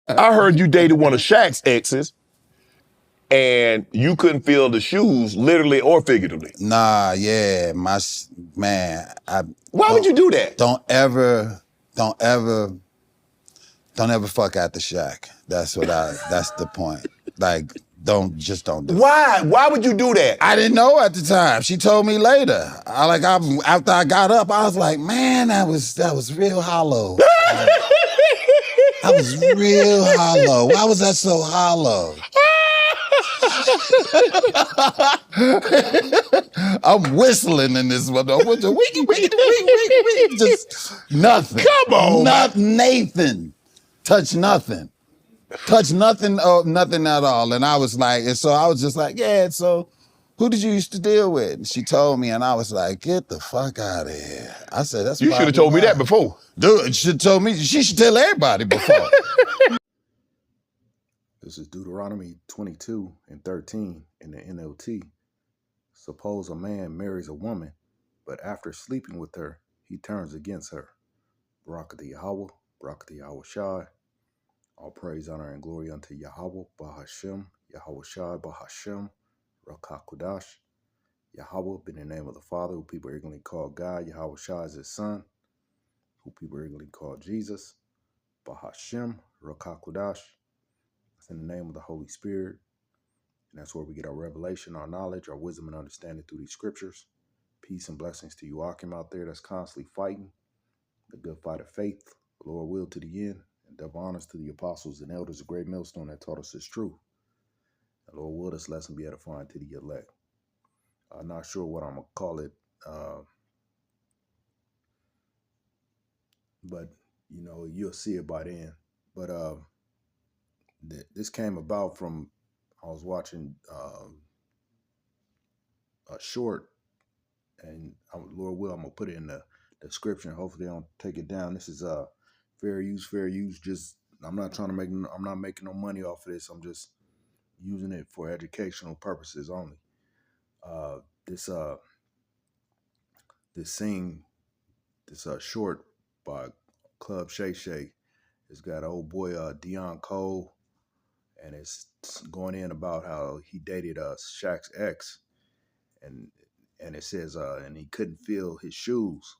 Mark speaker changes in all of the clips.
Speaker 1: I heard you dated one of Shaq's exes, and you couldn't feel the shoes, literally or figuratively.
Speaker 2: Nah, yeah, man.
Speaker 1: Why would you do that?
Speaker 2: Don't ever fuck at the shack. That's the point. Like, don't do it.
Speaker 1: Why? Why would you do that?
Speaker 2: I didn't know at the time. She told me later. After I got up, I was like, man, that was real hollow. That was real hollow. Why was that so hollow? I'm whistling in this one. Just nothing.
Speaker 1: Come on,
Speaker 2: Nathan. Touch nothing. Touch nothing. Oh, nothing at all. And I was like, and so I was just like, yeah. So, who did you used to deal with? And she told me, and I was like, get the fuck out of here. I said, that's
Speaker 1: you should have told me that before.
Speaker 2: Dude, she told me. She should tell everybody before.
Speaker 3: This is Deuteronomy 22 and 13 in the NLT. Suppose a man marries a woman, but after sleeping with her, he turns against her. Barak Yahweh, Barak Yahweh Shai. All praise, honor, and glory unto Yahweh, Bahashem, Yahweh Shai, Bahashem, Rakakudash. Yahweh, in the name of the Father, who people ignorantly call God. Yahweh Shai is his son, who people ignorantly call Jesus. Bahashem, Rakakudash. It's in the name of the Holy Spirit. And that's where we get our revelation, our knowledge, our wisdom, and understanding through these scriptures. Peace and blessings to you, Akim, out there that's constantly fighting the good fight of faith, the Lord will to the end. And double honors to the apostles and elders of Great Millstone that taught us this truth. And Lord will this lesson be edifying to the elect. I'm not sure what I'm going to call it, but, you know, you'll see it by then. But this came about from, I was watching a short, and Lord will, I'm going to put it in the description. Hopefully I don't take it down. This is fair use. Just, I'm not making no money off of this. I'm just using it for educational purposes only. This short by Club Shay Shay. It's got old boy Dion Cole, and it's going in about how he dated Shaq's ex, and it says and he couldn't feel his shoes.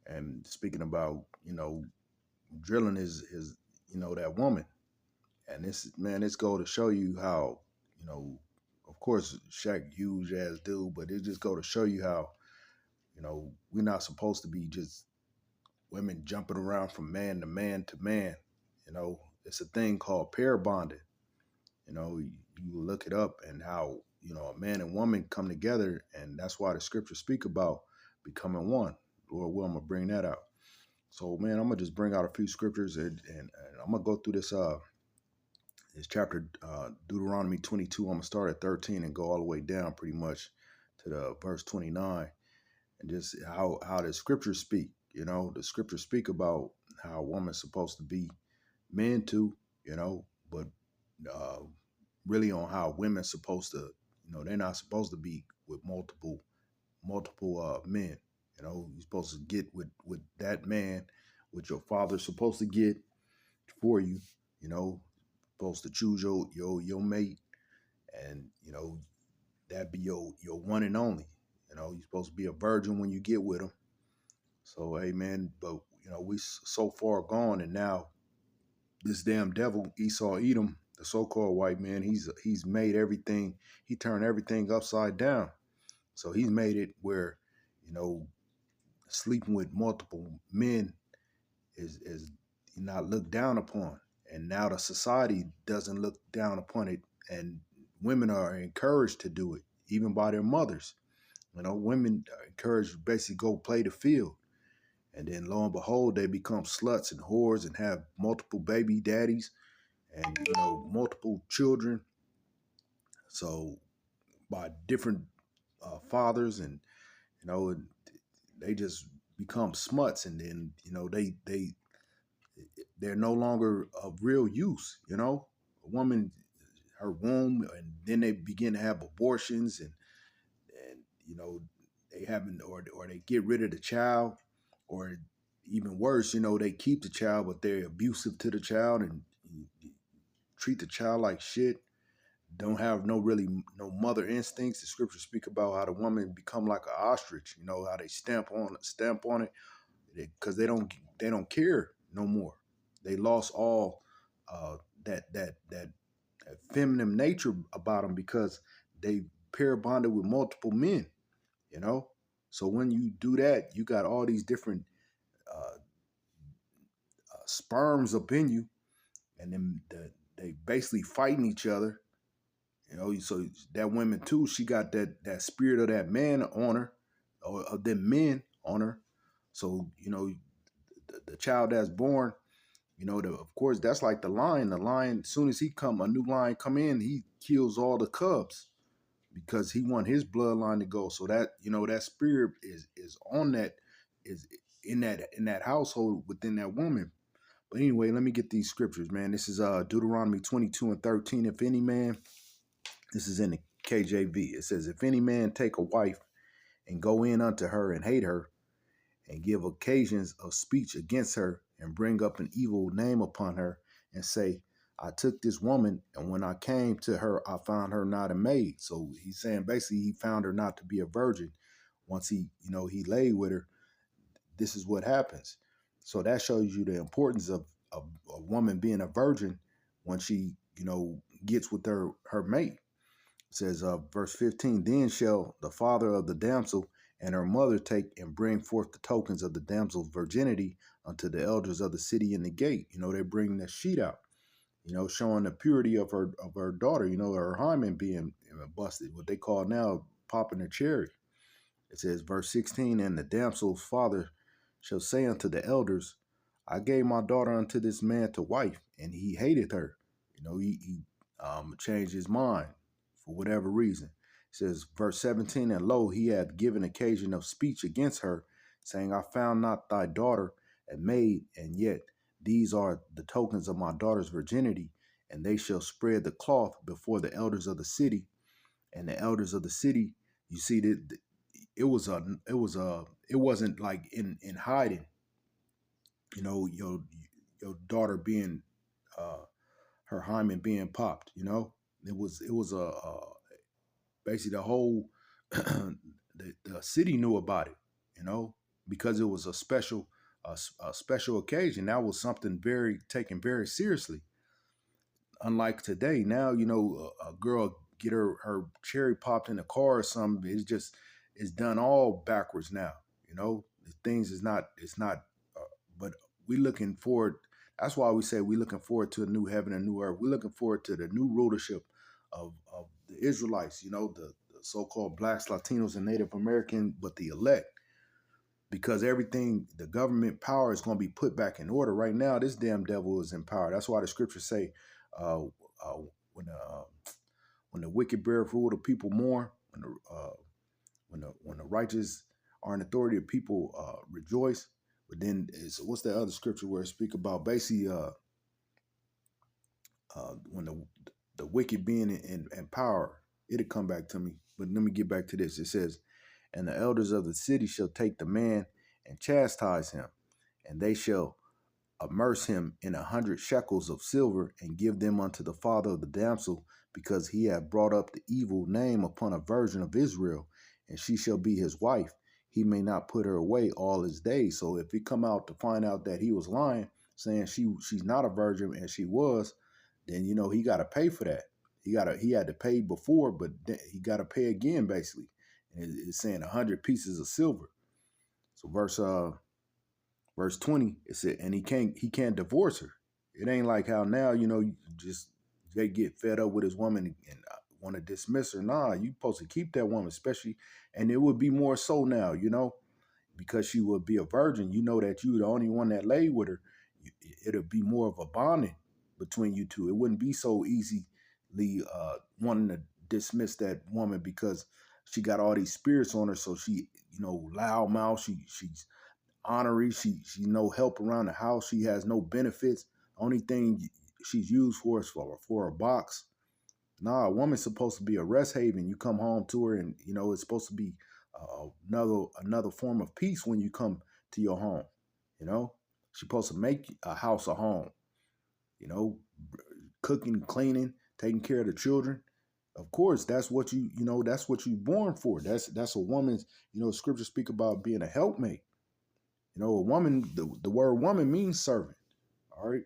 Speaker 3: And speaking about, you know, drilling his you know, that woman. And this go to show you how, you know, of course Shaq huge ass dude, but it just go to show you how, you know, we're not supposed to be just women jumping around from man to man to man. You know, it's a thing called pair bonding. You know, you look it up, and how, you know, a man and woman come together, and that's why the scriptures speak about becoming one. Lord will, I'm gonna bring that out. So, man, I'm gonna just bring out a few scriptures, and I'm gonna go through this chapter, Deuteronomy 22. I'm gonna start at 13 and go all the way down pretty much to the verse 29, and just how the scriptures speak. You know, the scriptures speak about how a woman's supposed to be men too, you know, but really on how women's supposed to, you know, they're not supposed to be with multiple men. You know, you're supposed to get with that man, what your father's supposed to get for you. You know, supposed to choose your mate, and, you know, that be your one and only. You know, you're supposed to be a virgin when you get with them. So, hey, man, but, you know, we so far gone, and now this damn devil, Esau Edom, the so-called white man, he's made everything, he turned everything upside down. So he's made it where, you know, sleeping with multiple men is not looked down upon. And now the society doesn't look down upon it, and women are encouraged to do it, even by their mothers. You know, women are encouraged to basically go play the field. And then lo and behold, they become sluts and whores and have multiple baby daddies and, you know, multiple children. So by different fathers, and, you know, they just become smuts, and then, you know, they're no longer of real use. You know, a woman, her womb, and then they begin to have abortions, and you know, they haven't, or they get rid of the child, or even worse, you know, they keep the child, but they're abusive to the child, and you treat the child like shit. Don't have no mother instincts. The scriptures speak about how the woman become like an ostrich. You know how they stamp on it because they don't care no more. They lost all uh, that feminine nature about them because they pair bonded with multiple men. You know, so when you do that, you got all these different uh, sperms up in you, and then they basically fighting each other. You know, so that woman too, she got that spirit of that man on her, or of them men on her. So you know, the child that's born, you know, of course that's like the lion. The lion, as soon as a new lion come in, he kills all the cubs because he want his bloodline to go. So that, you know, that spirit is on that, is in that household within that woman. But anyway, let me get these scriptures, man. This is Deuteronomy 22:13. If any man, this is in the KJV. It says, if any man take a wife and go in unto her and hate her, and give occasions of speech against her, and bring up an evil name upon her, and say, I took this woman, and when I came to her, I found her not a maid. So he's saying basically he found her not to be a virgin. Once he laid with her, this is what happens. So that shows you the importance of a woman being a virgin when she, gets with her mate. It says, verse 15, then shall the father of the damsel and her mother take and bring forth the tokens of the damsel's virginity unto the elders of the city in the gate. They bring the sheet out, showing the purity of her daughter, her hymen being busted, what they call now popping a cherry. It says, verse 16, and the damsel's father shall say unto the elders, I gave my daughter unto this man to wife, and he hated her. He changed his mind for whatever reason. It says, verse 17, and lo, he hath given occasion of speech against her, saying, I found not thy daughter a maid, and yet these are the tokens of my daughter's virginity, and they shall spread the cloth before the elders of the city. And the elders of the city, you see that it wasn't like in hiding, your daughter being her hymen being popped. It was basically the whole the city knew about it, because it was a special occasion. That was something very taken very seriously. Unlike today, now a girl get her cherry popped in the car or something. It's done all backwards now. Things is not. It's not. But we looking forward. That's why we say we looking forward to a new heaven and new earth. We're looking forward to the new rulership of the Israelites. The so-called blacks, Latinos, and Native American, but the elect. Because everything, the government power is going to be put back in order. Right now, this damn devil is in power. That's why the scriptures say, uh, uh, when the wicked beareth rule, the people mourn. When the righteous are in authority, the people rejoice. But then what's that other scripture where it speak about basically when the wicked being in power, it'll come back to me. But let me get back to this. It says, and the elders of the city shall take the man and chastise him, and they shall immerse him in 100 shekels of silver, and give them unto the father of the damsel, because he hath brought up the evil name upon a virgin of Israel, and she shall be his wife. He may not put her away all his days. So if he come out to find out that he was lying, saying she's not a virgin and she was, then he got to pay for that. He had to pay before, but he got to pay again basically. And it's saying 100 pieces of silver. So verse 20, it said, and he can't divorce her. It ain't like how now, just they get fed up with his woman and want to dismiss her. Nah, you supposed to keep that woman, especially, and it would be more so now, because she would be a virgin. That you the only one that laid with her. It'll be more of a bonding between you two. It wouldn't be so easily wanting to dismiss that woman because she got all these spirits on her. So she, loud mouth. She's honorary. She no help around the house. She has no benefits. Only thing she's used for is for a box. Nah, a woman's supposed to be a rest haven. You come home to her, and it's supposed to be another form of peace when you come to your home. She's supposed to make a house a home. cooking, cleaning, taking care of the children. Of course, that's what that's what you're born for. That's a woman's, scriptures speak about being a helpmate. A woman, the word woman means servant. All right.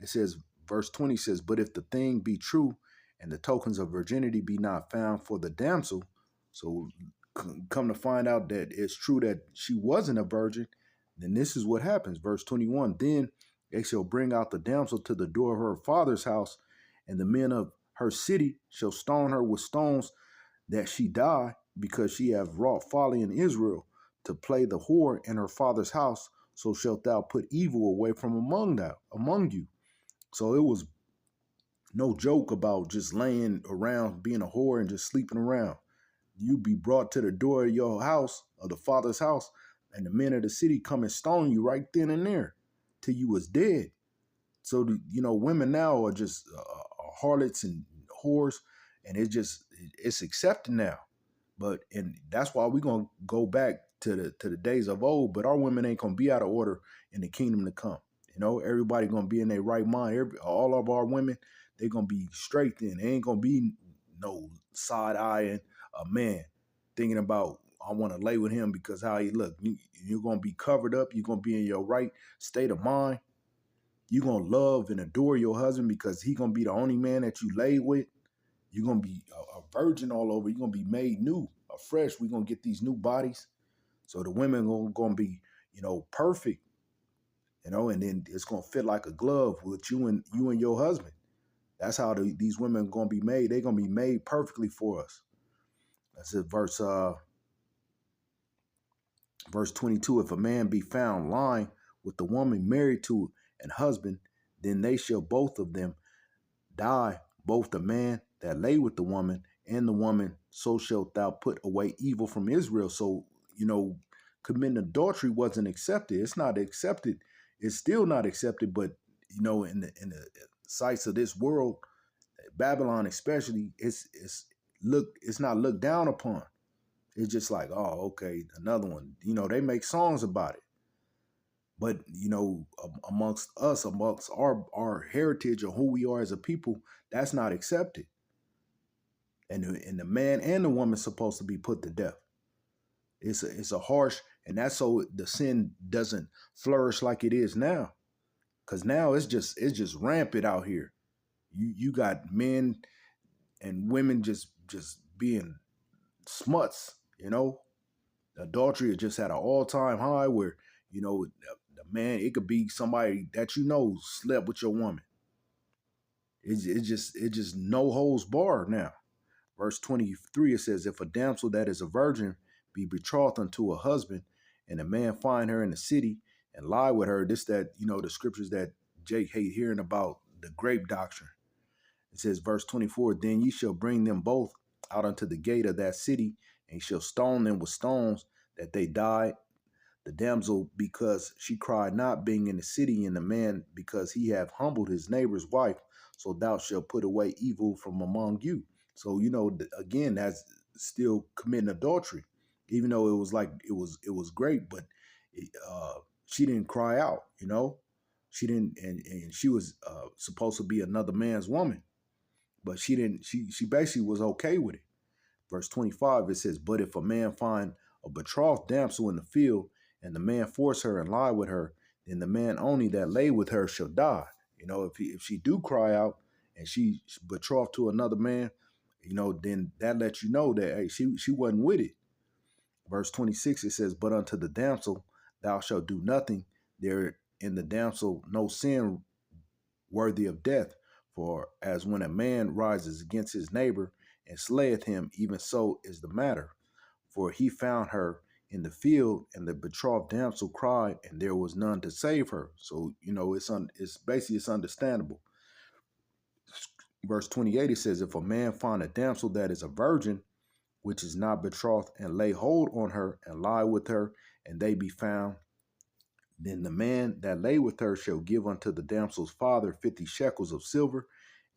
Speaker 3: It says, verse 20 says, but if the thing be true and the tokens of virginity be not found for the damsel, so come to find out that it's true that she wasn't a virgin, then this is what happens. Verse 21, then they shall bring out the damsel to the door of her father's house, and the men of her city shall stone her with stones that she die, because she hath wrought folly in Israel to play the whore in her father's house. So shalt thou put evil away from among you. So it was no joke about just laying around being a whore and just sleeping around. You be brought to the door of your house, of the father's house, and the men of the city come and stone you right then and there till you was dead. So women now are just harlots and whores, and it's accepted now. And that's why we're gonna go back to the days of old. But our women ain't gonna be out of order in the kingdom to come. Everybody gonna be in their right mind. All of our women, they gonna be straight then. They ain't gonna be no side eyeing a man, thinking about I want to lay with him because how he look. You're gonna be covered up. You're gonna be in your right state of mind. You're gonna love and adore your husband because he gonna be the only man that you lay with. You're going to be a virgin all over. You're going to be made new, fresh. We're going to get these new bodies. So the women are going to be, perfect, and then it's going to fit like a glove with you and your husband. That's how these women are going to be made. They're going to be made perfectly for us. That's it, verse 22. If a man be found lying with the woman married to an husband, then they shall both of them die, both the man that lay with the woman and the woman. So shalt thou put away evil from Israel. So, committing adultery wasn't accepted. It's not accepted. It's still not accepted. But, in the sights of this world, Babylon especially, it's not looked down upon. It's just like, oh, okay, another one. They make songs about it. But amongst us, amongst our heritage or who we are as a people, that's not accepted. And the man and the woman supposed to be put to death. It's a harsh, and that's so the sin doesn't flourish like it is now. Because now it's just rampant out here. You got men and women just being smuts. Adultery is just at an all-time high where the man, it could be somebody that slept with your woman. It's just no holds barred now. Verse 23, it says, if a damsel that is a virgin be betrothed unto a husband, and a man find her in the city and lie with her, the scriptures that Jake hate hearing about, the grape doctrine. It says, verse 24, then ye shall bring them both out unto the gate of that city, and ye shall stone them with stones, that they die. The damsel, because she cried not, being in the city, and the man, because he have humbled his neighbor's wife. So thou shalt put away evil from among you. So, again, that's still committing adultery, even though it was like it was great, but she didn't cry out. She didn't, and she was supposed to be another man's woman, but she didn't. She basically was okay with it. Verse 25, it says, but if a man find a betrothed damsel in the field, and the man force her and lie with her, then the man only that lay with her shall die. If she do cry out and she betrothed to another man, then that lets you know that, hey, she wasn't with it. Verse 26, it says, but unto the damsel thou shalt do nothing. There in the damsel no sin worthy of death. For as when a man rises against his neighbor and slayeth him, even so is the matter. For he found her in the field, and the betrothed damsel cried, and there was none to save her. So, it's basically, it's understandable. Verse 28, it says, if a man find a damsel that is a virgin, which is not betrothed, and lay hold on her, and lie with her, and they be found, then the man that lay with her shall give unto the damsel's father 50 shekels of silver,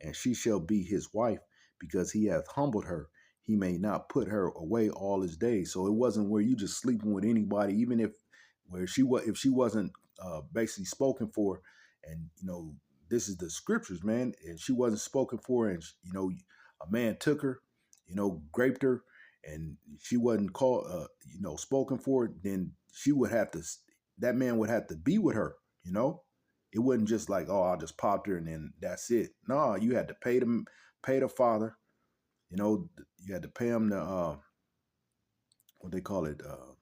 Speaker 3: and she shall be his wife, because he hath humbled her. He may not put her away all his days. So it wasn't where you just sleeping with anybody, even if she wasn't basically spoken for, and this is the scriptures, man. And she wasn't spoken for, and a man took her, raped her, and she wasn't called, spoken for. Then she would have to. That man would have to be with her. It wasn't just like, oh, I just popped her and then that's it. No, you had to pay the father. You had to pay him the what they call it. Oh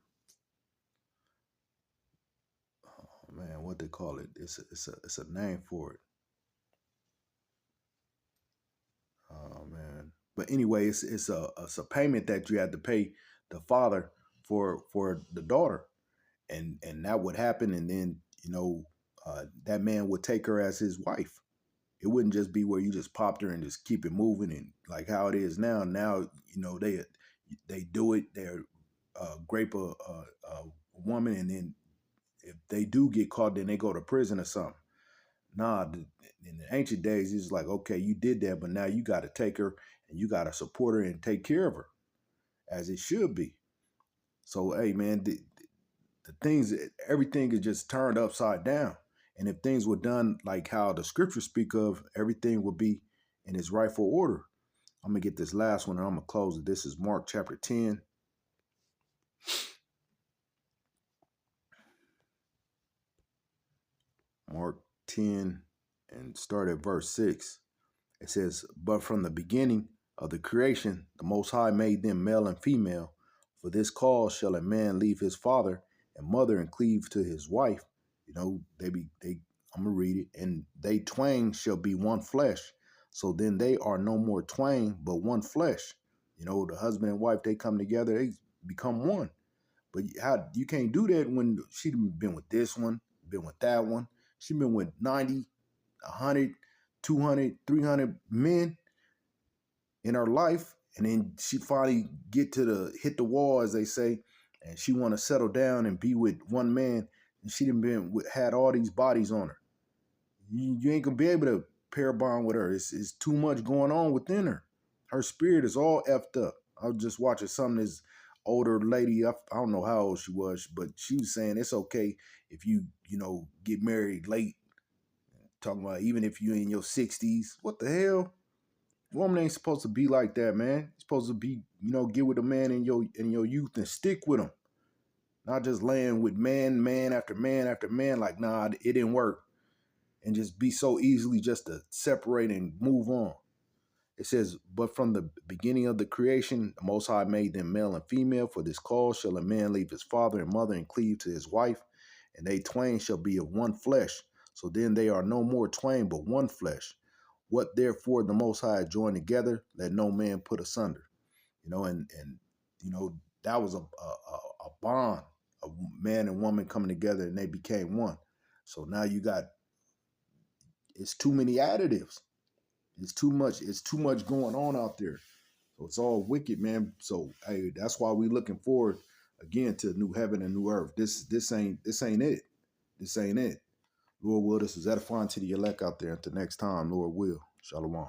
Speaker 3: man, what they call it? It's a name for it. Oh man. But anyway, it's a payment that you had to pay the father for the daughter, and that would happen, and then that man would take her as his wife. It wouldn't just be where you just popped her and just keep it moving, and like how it is now. Now they do it. They're grape a woman, and then if they do get caught, then they go to prison or something. Nah, in the ancient days, it's like, okay, you did that, but now you got to take her and you got to support her and take care of her as it should be. So, hey, man, the things, everything is just turned upside down. And if things were done like how the scriptures speak of, everything would be in its rightful order. I'm going to get this last one and I'm going to close it. This is Mark chapter 10. Mark 10 and start at verse 6. It says, but from the beginning of the creation, the Most High made them male and female. For this cause shall a man leave his father and mother and cleave to his wife. I'm going to read it. And they twain shall be one flesh. So then they are no more twain, but one flesh. The husband and wife, they come together, they become one. But how you can't do that when she been with this one, been with that one. She been with 90, 100, 200, 300 men in her life, and then she finally hit the wall, as they say, and she want to settle down and be with one man, and she had all these bodies on her. You ain't gonna be able to pair bond with her. It's too much going on within her. Her spirit is all effed up. I was just watching this older lady. I don't know how old she was, but she was saying it's okay if you get married late. Talking about even if you're in your 60s. What the hell? Woman ain't supposed to be like that, man. You're supposed to be, get with a man in your youth and stick with him. Not just laying with man after man after man. Like, nah, it didn't work. And just be so easily just to separate and move on. It says, but from the beginning of the creation, the Most High made them male and female. For this cause shall a man leave his father and mother and cleave to his wife, and they twain shall be of one flesh. So then they are no more twain, but one flesh. What therefore the Most High joined together, let no man put asunder. And that was a bond, a man and woman coming together, and they became one. So now it's too many additives. It's too much going on out there. So it's all wicked, man. So hey, that's why we looking forward again to new heaven and new earth. This ain't it. This ain't it. Lord will, this is edifying to the elect out there. Until next time, Lord will. Shalom.